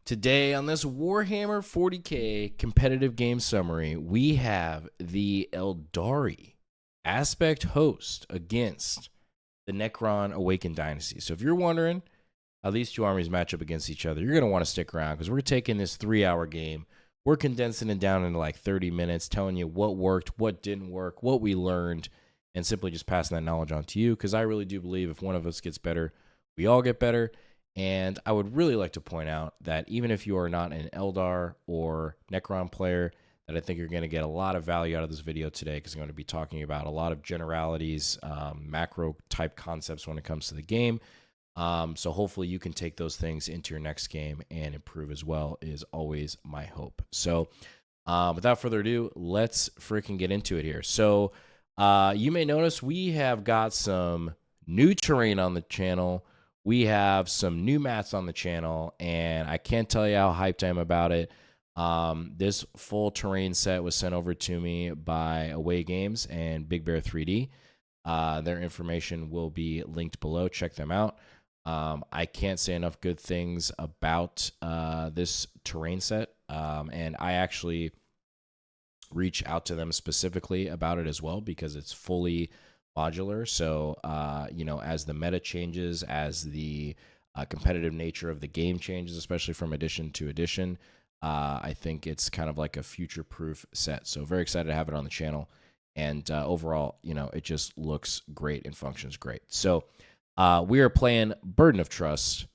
Today on this Warhammer 40K competitive game summary, we have the Aeldari Aspect Host against the Necron Awakened Dynasty. So if you're wondering how these two armies match up against each other, you're going to want to stick around because we're taking this 3-hour game. We're condensing it down into like 30 minutes, telling you what worked, what didn't work, what we learned, and simply just passing that knowledge on to you because I really do believe if one of us gets better, we all get better. And I would really like to point out that even if you are not an Eldar or Necron player, that I think you're going to get a lot of value out of this video today because I'm going to be talking about a lot of generalities, macro type concepts when it comes to the game. So hopefully you can take those things into your next game and improve as well is always my hope. So without further ado, let's freaking get into it here. So you may notice we have got some new terrain on the channel. We have some new mats on the channel, and I can't tell you how hyped I am about it. This full terrain set was sent over to me by Away Games and Big Bear 3D. Their information will be linked below. Check them out. I can't say enough good things about this terrain set, and I actually reach out to them specifically about it as well because it's fully modular. So, as the meta changes, as the competitive nature of the game changes, especially from edition to edition, I think it's kind of like a future-proof set. So very excited to have it on the channel. And overall, it just looks great and functions great. So we are playing Burden of Trust,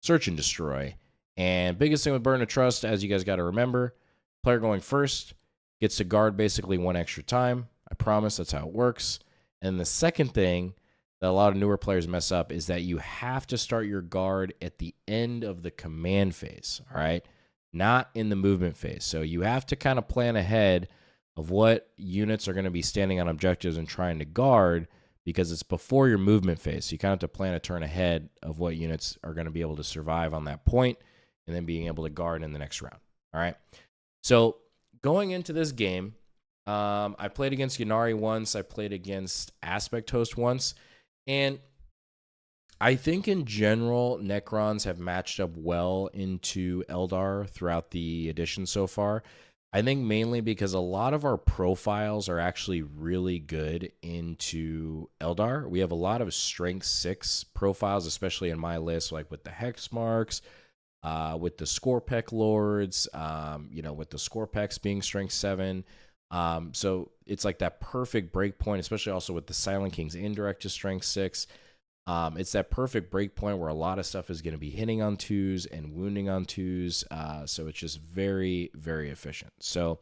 Search and Destroy. And biggest thing with Burden of Trust, as you guys got to remember, player going first gets to guard basically one extra time. I promise that's how it works. And the second thing that a lot of newer players mess up is that you have to start your guard at the end of the command phase, all right? Not in the movement phase. So you have to kind of plan ahead of what units are going to be standing on objectives and trying to guard because it's before your movement phase. So you kind of have to plan a turn ahead of what units are going to be able to survive on that point and then being able to guard in the next round, all right? So going into this game, I played against Aeldari once. I played against Aspect Host once. And I think in general, Necrons have matched up well into Eldar throughout the edition so far. I think mainly because a lot of our profiles are actually really good into Eldar. We have a lot of Strength 6 profiles, especially in my list, like with the Hex Marks, with the Scorpek Lords, with the Scorpeks being Strength 7. So it's like that perfect break point, especially also with the Silent King's indirect to Strength 6. It's that perfect break point where a lot of stuff is going to be hitting on 2s and wounding on 2s. So it's just very, very efficient. So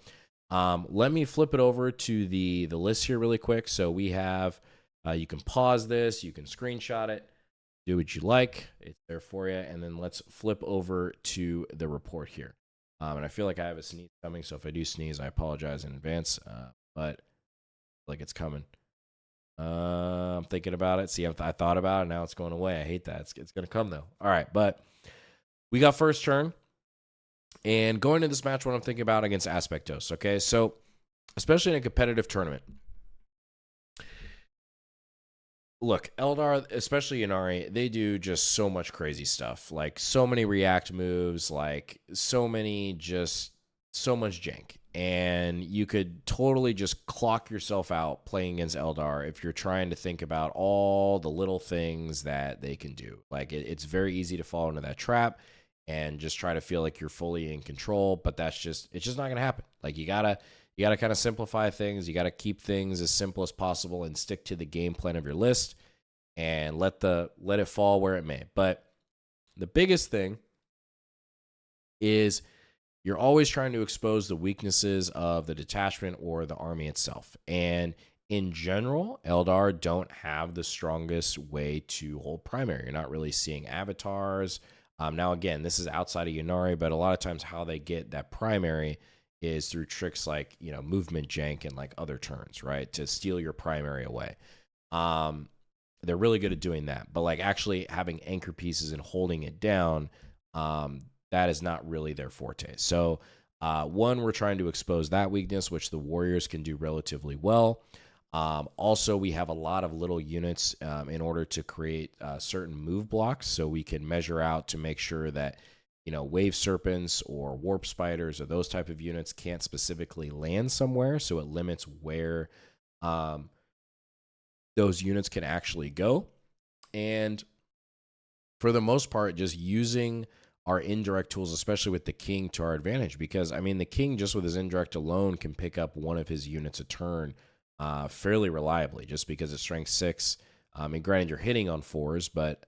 let me flip it over to the list here really quick. So we have, you can pause this, you can screenshot it, do what you like. It's there for you. And then let's flip over to the report here. And I feel like I have a sneeze coming, so if I do sneeze, I apologize in advance. But like it's coming. I'm thinking about it. See, I thought about it. Now it's going away. I hate that. It's going to come, though. All right, but we got first turn. And going into this match, what I'm thinking about against Aspect Host, okay? So, especially in a competitive tournament. Look, Eldar, especially Aeldari, they do just so much crazy stuff. Like, so many react moves, like, so much jank. And you could totally just clock yourself out playing against Eldar if you're trying to think about all the little things that they can do. Like, it's very easy to fall into that trap and just try to feel like you're fully in control, but it's just not going to happen. Like, you gotta kind of simplify things. You got to keep things as simple as possible and stick to the game plan of your list and let it fall where it may. But the biggest thing is you're always trying to expose the weaknesses of the detachment or the army itself. And in general, Eldar don't have the strongest way to hold primary. You're not really seeing avatars. Now, again, this is outside of Aeldari, but a lot of times how they get that primary is through tricks like, movement jank and like other turns, right? To steal your primary away. They're really good at doing that. But like actually having anchor pieces and holding it down, that is not really their forte. So one, we're trying to expose that weakness, which the warriors can do relatively well. Also, we have a lot of little units in order to create certain move blocks, so we can measure out to make sure that wave serpents or warp spiders or those type of units can't specifically land somewhere, so it limits where those units can actually go. And for the most part, just using our indirect tools, especially with the king, to our advantage, because the king just with his indirect alone can pick up one of his units a turn fairly reliably, just because it's strength 6. And granted, you're hitting on 4s, but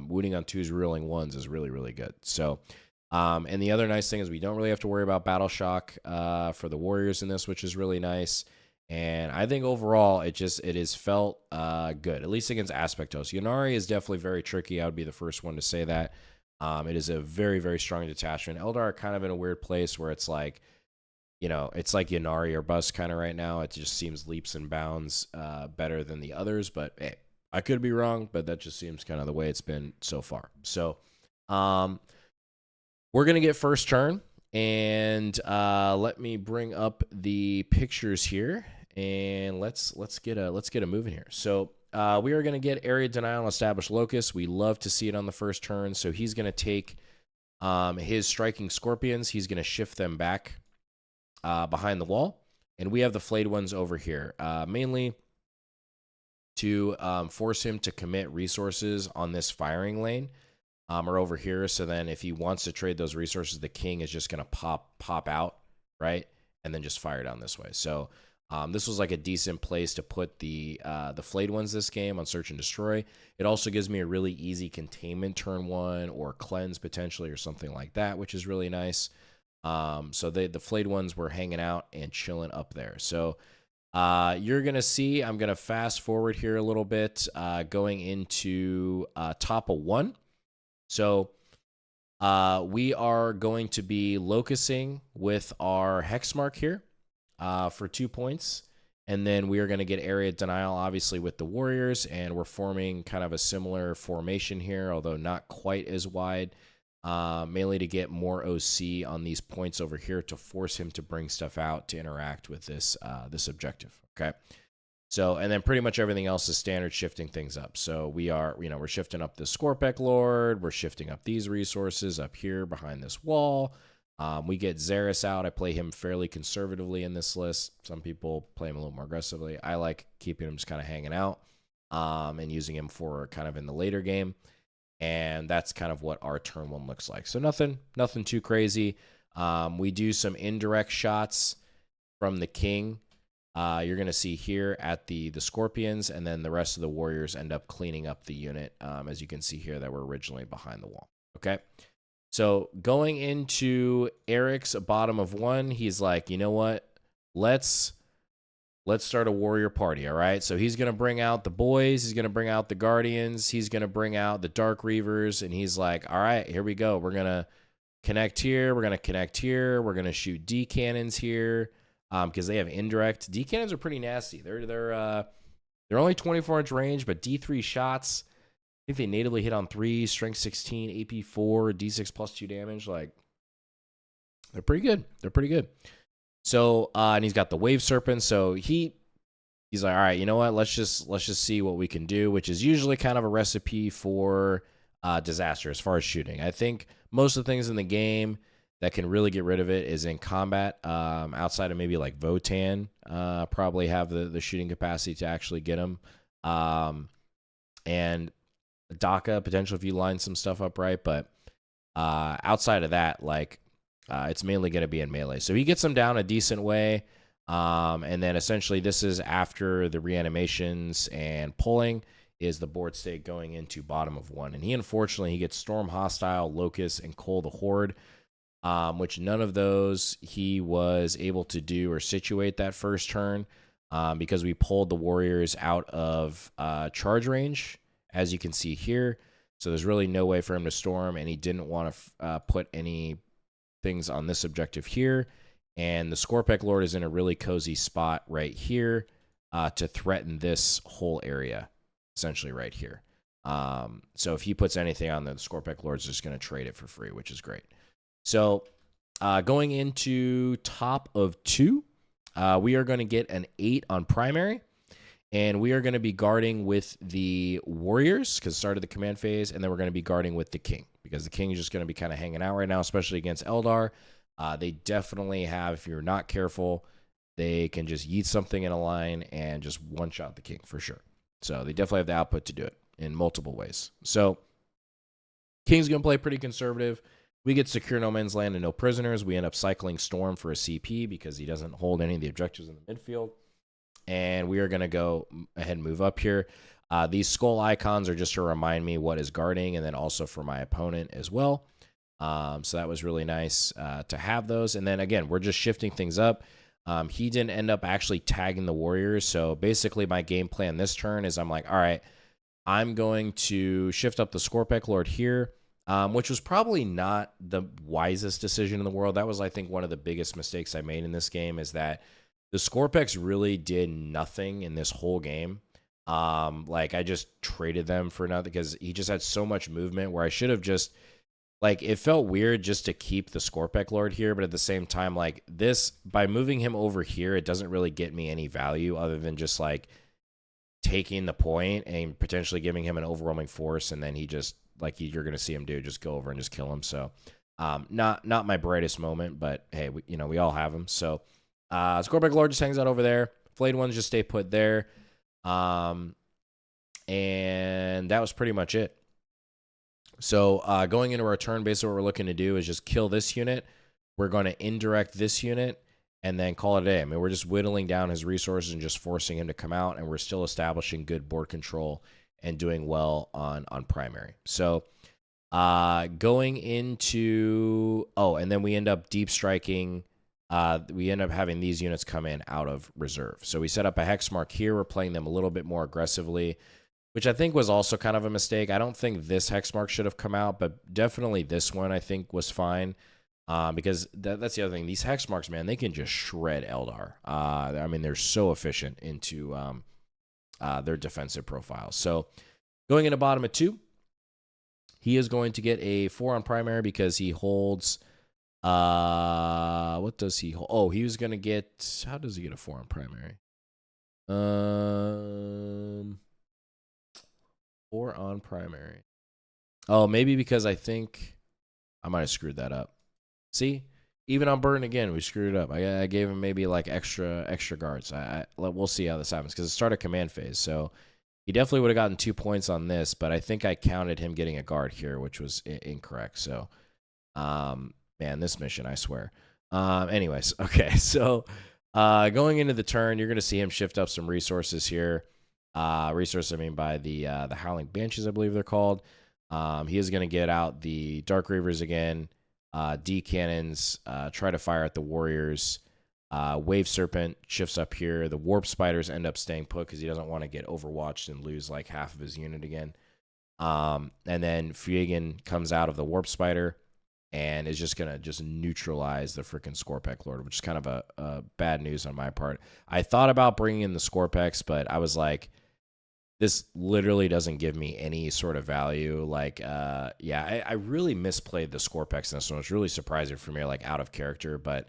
wounding on 2s, reeling 1s is really, really good. So, and the other nice thing is we don't really have to worry about battle shock for the warriors in this, which is really nice. And I think overall, it is felt good, at least against Aspect Host. Ynnari is definitely very tricky. I would be the first one to say that. It is a very, very strong detachment. Eldar are kind of in a weird place where it's like, it's like Ynnari or bust kind of right now. It just seems leaps and bounds better than the others. But hey, I could be wrong, but that just seems kind of the way it's been so far. So we're going to get first turn. And let me bring up the pictures here. And let's get a move in here. So we are going to get area denial on established locus. We love to see it on the first turn. So he's going to take his striking scorpions. He's going to shift them back behind the wall. And we have the flayed ones over here, mainly to force him to commit resources on this firing lane or over here. So then if he wants to trade those resources, the king is just going to pop out, right? And then just fire down this way. So this was like a decent place to put the flayed ones this game on search and destroy. It also gives me a really easy containment turn 1 or cleanse potentially or something like that, which is really nice. So the flayed ones were hanging out and chilling up there. So you're going to see, I'm going to fast forward here a little bit, going into top of 1. So we are going to be locusing with our hex mark here for 2 points. And then we are going to get area denial, obviously, with the warriors. And we're forming kind of a similar formation here, although not quite as wide, mainly to get more OC on these points over here to force him to bring stuff out to interact with this objective. Okay. So, and then pretty much everything else is standard shifting things up. So we are, we're shifting up the Scorpec Lord. We're shifting up these resources up here behind this wall. We get Xeris out. I play him fairly conservatively in this list. Some people play him a little more aggressively. I like keeping him just kind of hanging out and using him for kind of in the later game. And that's kind of what our turn 1 looks like. So nothing too crazy. We do some indirect shots from the king. You're going to see here at the scorpions, and then the rest of the warriors end up cleaning up the unit, as you can see here, that were originally behind the wall. Okay. So going into Eric's bottom of 1, he's like, you know what? Let's start a warrior party, all right? So he's going to bring out the boys. He's going to bring out the guardians. He's going to bring out the dark reavers. And he's like, all right, here we go. We're going to connect here. We're going to connect here. We're going to shoot D cannons here because they have indirect. D cannons are pretty nasty. They're only 24-inch range, but D3 shots, I think they natively hit on 3, strength 16, AP 4, D6 plus 2 damage. Like, they're pretty good. They're pretty good. So, and he's got the wave serpent. So he's like, all right, you know what? Let's just see what we can do, which is usually kind of a recipe for disaster as far as shooting. I think most of the things in the game that can really get rid of it is in combat. Outside of maybe like Votan, probably have the shooting capacity to actually get him. And DACA potential if you line some stuff up right, but outside of that, like it's mainly going to be in melee. So he gets them down a decent way, and then essentially this is after the reanimations and pulling is the board state going into bottom of 1, and he unfortunately gets Storm Hostile, Locust, and Cull the Horde, which none of those he was able to do or situate that first turn because we pulled the warriors out of charge range, as you can see here. So there's really no way for him to storm, and he didn't want to put any things on this objective here. And the Scorpec Lord is in a really cozy spot right here to threaten this whole area, essentially right here. So if he puts anything on there, the Scorpec Lord's just going to trade it for free, which is great. So going into top of 2, we are going to get an 8 on primary. And we are going to be guarding with the warriors because it started the command phase, and then we're going to be guarding with the king because the king is just going to be kind of hanging out right now, especially against Eldar. They definitely have, if you're not careful, they can just yeet something in a line and just one-shot the king for sure. So they definitely have the output to do it in multiple ways. So king's going to play pretty conservative. We get secure no man's land and no prisoners. We end up cycling Storm for a CP because he doesn't hold any of the objectives in the midfield. And we are going to go ahead and move up here. These skull icons are just to remind me what is guarding, and then also for my opponent as well. So that was really nice to have those. And then, again, we're just shifting things up. He didn't end up actually tagging the warriors. So basically my game plan this turn is I'm like, all right, I'm going to shift up the Scorpec Lord here, which was probably not the wisest decision in the world. That was, I think, one of the biggest mistakes I made in this game is that the Scorpex really did nothing in this whole game. Like, I just traded them for nothing because he just had so much movement where I should have just, like, it felt weird just to keep the Scorpec Lord here, but at the same time, like, this, by moving him over here, it doesn't really get me any value other than just, like, taking the point and potentially giving him an overwhelming force, and then he just, like, you're going to see him do, just go over and just kill him. So, not my brightest moment, but hey, we all have them. So, Scorpec Lord just hangs out over there. Flayed ones just stay put there. And that was pretty much it. So going into our turn, basically what we're looking to do is just kill this unit. We're going to indirect this unit and then call it a day. I mean, we're just whittling down his resources and just forcing him to come out, and we're still establishing good board control and doing well on primary. So going into, and then we end up deep striking. We end up having these units come in out of reserve. So we set up a hex mark here. We're playing them a little bit more aggressively, which I think was also kind of a mistake. I don't think this hex mark should have come out, but definitely this one I think was fine. Because that's the other thing. These hex marks, man, they can just shred Eldar. I mean, they're so efficient into their defensive profile. So going into bottom of 2, he is going to get a 4 on primary because he holds... what does he hold? Oh, he was gonna get. How does he get a 4 on primary? 4 on primary. Oh, maybe because I think I might have screwed that up. See, even on Burden again, we screwed it up. I gave him maybe like extra guards. We'll see how this happens because it started command phase, so he definitely would have gotten 2 points on this. But I think I counted him getting a guard here, which was incorrect. So, man, this mission, I swear. Anyways, okay, so going into the turn, you're going to see him shift up some resources here. Resources, I mean, by the Howling Banshees, I believe they're called. He is going to get out the Dark Reavers again, D cannons, try to fire at the Warriors. Wave Serpent shifts up here. The Warp Spiders end up staying put because he doesn't want to get overwatched and lose like half of his unit again. And then Fuegan comes out of the Warp Spider and is just going to just neutralize the freaking Scorpec Lord, which is kind of a bad news on my part. I thought about bringing in the Scorpex, but I was like, this literally doesn't give me any sort of value. Like, I really misplayed the Scorpex in this one. It's really surprising for me, like out of character, but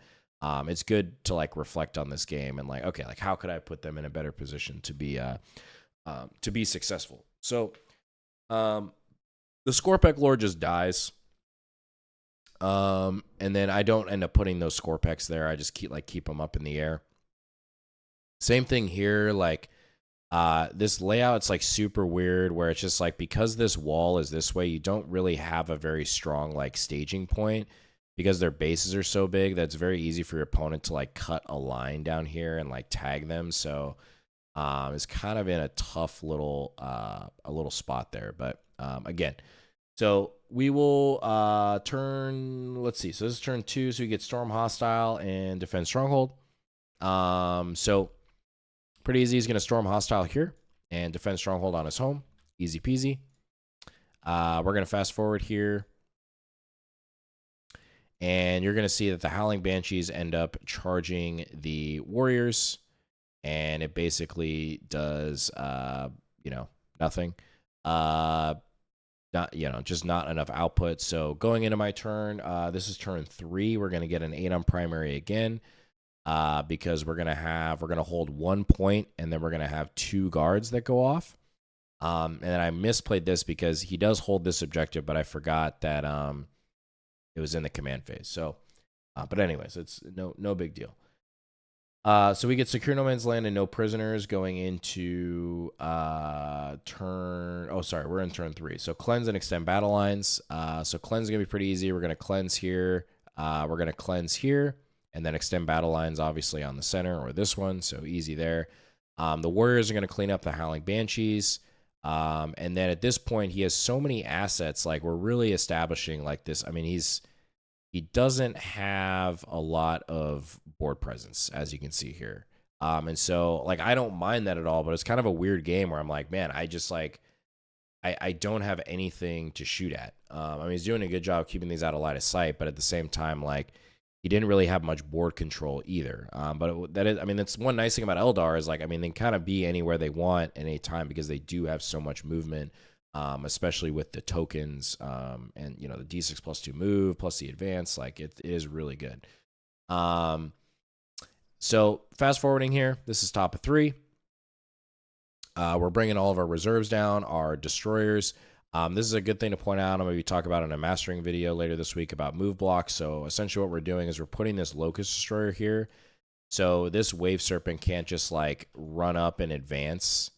it's good to like reflect on this game and like, okay, like how could I put them in a better position to be successful? So the Scorpec Lord just dies. And then I don't end up putting those Scorpex there. I just keep them up in the air. Same thing here. Like, this layout, it's like super weird where it's just like, because this wall is this way, you don't really have a very strong like staging point because their bases are so big that it's very easy for your opponent to like cut a line down here and like tag them. So, it's kind of in a tough little, a little spot there. But, again, so we will let's see. So this is turn 2. So we get Storm Hostile and Defend Stronghold. So pretty easy. He's going to Storm Hostile here and Defend Stronghold on his home. Easy peasy. We're going to fast forward here. And you're going to see that the Howling Banshees end up charging the Warriors. And it basically does, nothing. Just not enough output. So going into my turn, this is turn 3. We're going to get an 8 on primary again. because we're gonna hold 1 point, and then we're gonna have 2 guards that go off. And then I misplayed this because he does hold this objective, but I forgot that it was in the command phase. So, but anyways, it's no big deal. So we get secure no man's land and no prisoners going into turn. Oh, sorry, we're in turn 3. So cleanse and extend battle lines. So cleanse is gonna be pretty easy. We're gonna cleanse here. We're gonna cleanse here, and then extend battle lines obviously on the center or this one. So easy there. The warriors are gonna clean up the Howling Banshees. And then at this point, he has so many assets. Like, we're really establishing like this. I mean, he doesn't have a lot of board presence, as you can see here. And so, like, I don't mind that at all, but it's kind of a weird game where I'm like, man, I just like, I don't have anything to shoot at. I mean, he's doing a good job keeping these out of line of sight, but at the same time, like, he didn't really have much board control either. That is, I mean, that's one nice thing about Eldar is, like, I mean, they can kind of be anywhere they want at any time because they do have so much movement, especially with the tokens, and, you know, the D6+2 move plus the advance. Like, it is really good. So fast forwarding here, this is top of 3. We're bringing all of our reserves down, our destroyers. This is a good thing to point out. I'm going to be talking about in a mastering video later this week about move blocks. So essentially what we're doing is we're putting this Locust Destroyer here. So this Wave Serpent can't just like run up and advance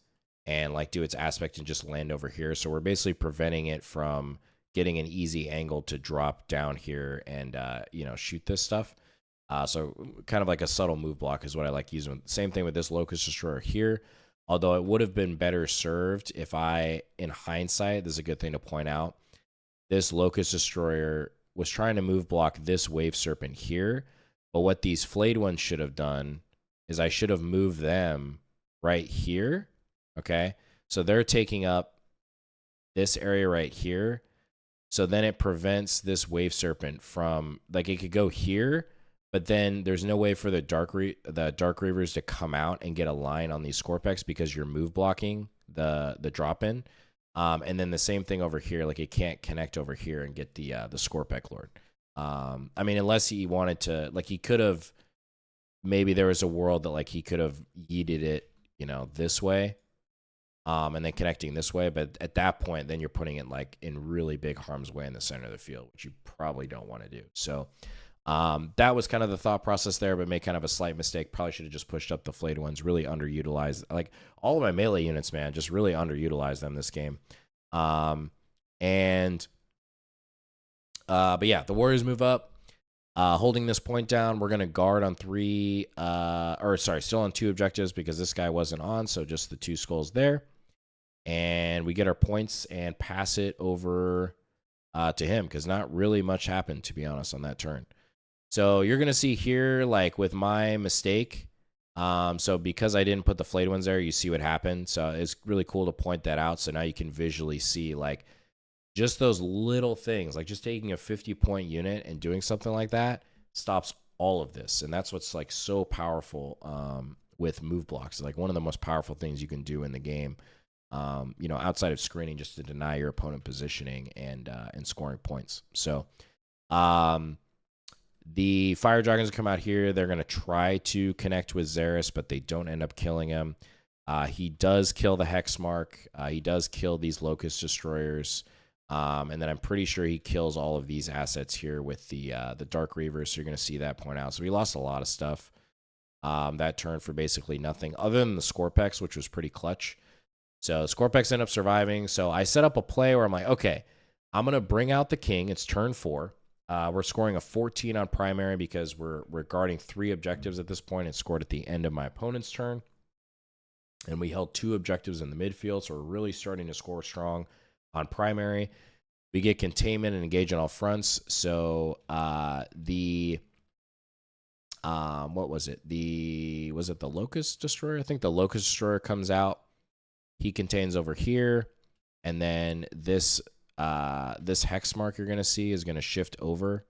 and like do its aspect and just land over here. So we're basically preventing it from getting an easy angle to drop down here and, you know, shoot this stuff. So kind of like a subtle move block is what I like using. Same thing with this Locust Destroyer here. Although it would have been better served if I, in hindsight, this is a good thing to point out, this Locust Destroyer was trying to move block this Wave Serpent here, but what these flayed ones should have done is I should have moved them right here, okay? So they're taking up this area right here, so then it prevents this Wave Serpent from, like, it could go here, but then there's no way for the Dark Reavers to come out and get a line on these Scorpex because you're move blocking the drop in. And then the same thing over here, like it can't connect over here and get the Scorpec Lord. I mean, unless he wanted to, like he could have, maybe there was a world that like he could have yeeted it, you know, this way, and then connecting this way. But at that point, then you're putting it like in really big harm's way in the center of the field, which you probably don't want to do. So that was kind of the thought process there, but made kind of a slight mistake. Probably should have just pushed up the flayed ones. Really underutilized. Like all of my melee units, man, just really underutilized them this game. But yeah, the warriors move up, holding this point down. We're gonna guard on 3, still on 2 objectives because this guy wasn't on, so just the 2 skulls there, and we get our points and pass it over to him because not really much happened, to be honest, on that turn. So you're going to see here, like with my mistake, so because I didn't put the flayed ones there, you see what happened. So it's really cool to point that out. So now you can visually see like just those little things, like just taking a 50-point unit and doing something like that stops all of this. And that's what's like so powerful with move blocks. Like one of the most powerful things you can do in the game, you know, outside of screening, just to deny your opponent positioning and scoring points. So, the Fire Dragons come out here. They're going to try to connect with Xeris, but they don't end up killing him. He does kill the Hexmark. He does kill these Locust Destroyers. And then I'm pretty sure he kills all of these assets here with the Dark Reavers. So you're going to see that point out. So we lost a lot of stuff that turn for basically nothing other than the Scorpex, which was pretty clutch. So Scorpex end up surviving. So I set up a play where I'm like, okay, I'm going to bring out the king. It's turn 4. We're scoring a 14 on primary because we're guarding 3 objectives at this point. It scored at the end of my opponent's turn. And we held 2 objectives in the midfield, so we're really starting to score strong on primary. We get containment and engage on all fronts. So what was it? Was it the Locust Destroyer? I think the Locust Destroyer comes out. He contains over here, and then this Hexmark you're going to see is going to shift over.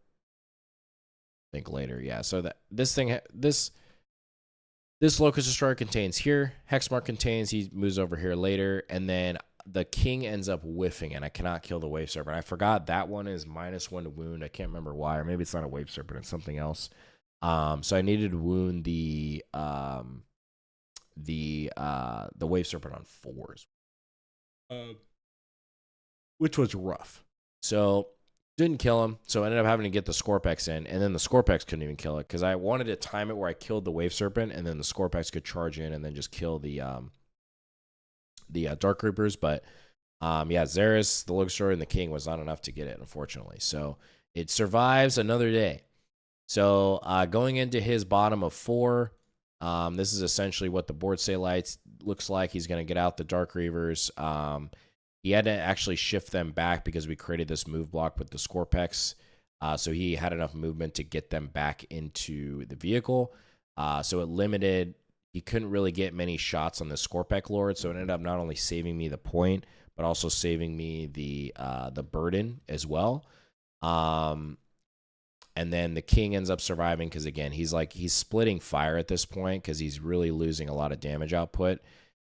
I think later, yeah. So that this Locust Destroyer contains here. Hexmark contains. He moves over here later, and then the king ends up whiffing, and I cannot kill the Wave Serpent. I forgot that one is -1 to wound. I can't remember why, or maybe it's not a Wave Serpent. It's something else. So I needed to wound the Wave Serpent on 4s, which was rough. So didn't kill him. So I ended up having to get the Scorpex in, and then the Scorpex couldn't even kill it because I wanted to time it where I killed the Wave Serpent, and then the Scorpex could charge in and then just kill the Dark Reapers. But yeah, Xeris, the Luxor, and the King was not enough to get it, unfortunately. So it survives another day. So going into his bottom of 4, this is essentially what the board say lights looks like. He's going to get out the Dark Reavers. He had to actually shift them back because we created this move block with the Scorpex. So he had enough movement to get them back into the vehicle. So it limited. He couldn't really get many shots on the Scorpec Lord. So it ended up not only saving me the point, but also saving me the burden as well. And then the King ends up surviving because, again, he's splitting fire at this point because he's really losing a lot of damage output.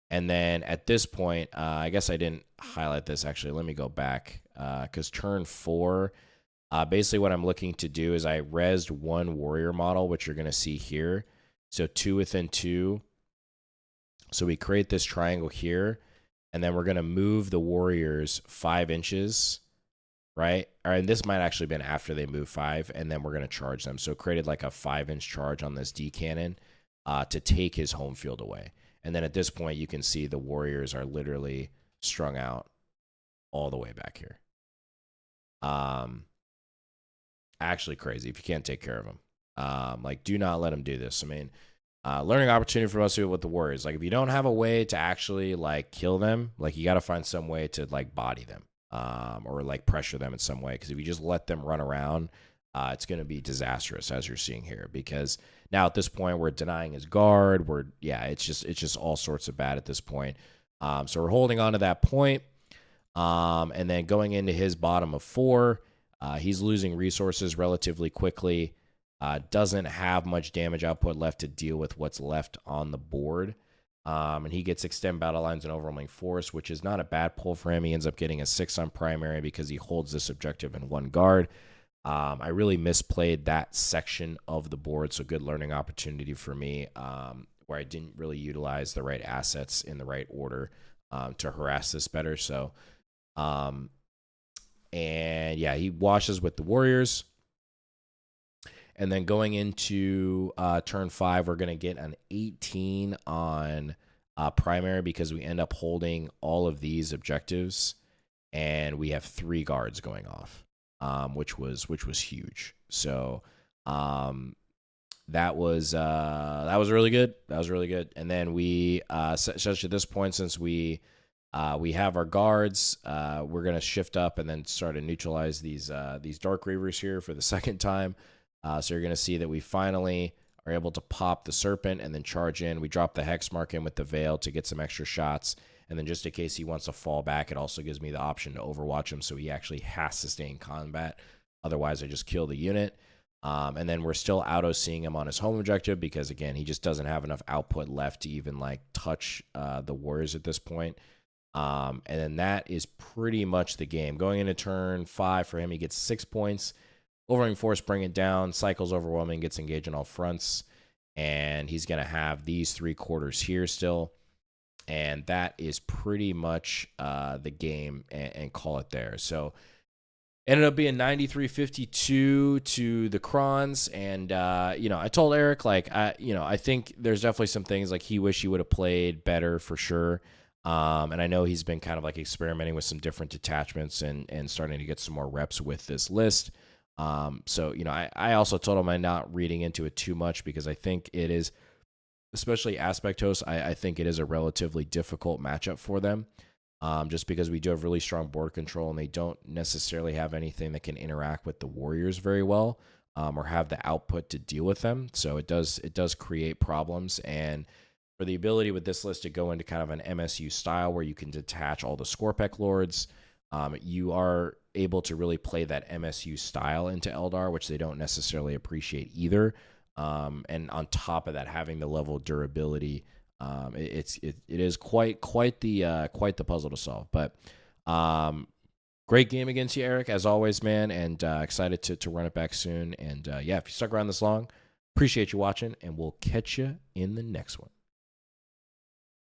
And then at this point, I guess I didn't highlight this, actually. Let me go back because turn 4, basically what I'm looking to do is I rezzed 1 warrior model, which you're going to see here. So 2 within 2. So we create this triangle here, and then we're going to move the warriors 5 inches. Right? And this might actually have been after they move 5, and then we're going to charge them. So created like a 5-inch charge on this D cannon to take his home field away. And then at this point, you can see the warriors are literally strung out all the way back here. Actually crazy if you can't take care of them. Like, do not let them do this. I mean, learning opportunity for us with the warriors. Like, if you don't have a way to actually like kill them, like you got to find some way to like body them. Or like pressure them in some way, because if you just let them run around, it's going to be disastrous, as you're seeing here. Because now at this point, we're denying his guard. It's just all sorts of bad at this point. So we're holding on to that point, and then going into his bottom of 4, he's losing resources relatively quickly. Doesn't have much damage output left to deal with what's left on the board. And he gets extend battle lines and overwhelming force, which is not a bad pull for him. He ends up getting a 6 on primary because he holds this objective in 1 guard. I really misplayed that section of the board, so good learning opportunity for me, where I didn't really utilize the right assets in the right order to harass this better. So, and yeah, he washes with the warriors. And then going into turn 5, we're going to get an 18 on primary because we end up holding all of these objectives, and we have 3 guards going off, which was huge. So that was really good. That was really good. And then we, such at this point, since we have our guards, we're going to shift up and then start to neutralize these Dark Reavers here for the second time. So you're going to see that we finally are able to pop the Serpent and then charge in. We drop the Hex Mark in with the Veil to get some extra shots. And then just in case he wants to fall back, it also gives me the option to Overwatch him so he actually has to stay in combat. Otherwise, I just kill the unit. And then we're still auto-seeing him on his home objective because, again, he just doesn't have enough output left to even like touch the warriors at this point. And then that is pretty much the game. Going into turn 5 for him, he gets 6 points. Overwhelming Force, bring it down. Cycles Overwhelming, gets engaged on all fronts. And he's going to have these 3 quarters here still. And that is pretty much the game, and call it there. So ended up being 93-52 to the Crons. And, I told Eric, like, I think there's definitely some things like he wish he would have played better for sure. And I know he's been kind of like experimenting with some different detachments and starting to get some more reps with this list. So, I also told him I'm not reading into it too much because I think it is, especially Aspect Host, I think it is a relatively difficult matchup for them. Just because we do have really strong board control and they don't necessarily have anything that can interact with the warriors very well, or have the output to deal with them. So it does create problems. And for the ability with this list to go into kind of an MSU style where you can detach all the Scorpec Lords, you are able to really play that MSU style into Eldar, which they don't necessarily appreciate either. And on top of that, having the level of durability, it is quite the puzzle to solve. But great game against you, Eric, as always, man, and excited to run it back soon. And yeah, if you stuck around this long, Appreciate you watching, and we'll catch you in the next one.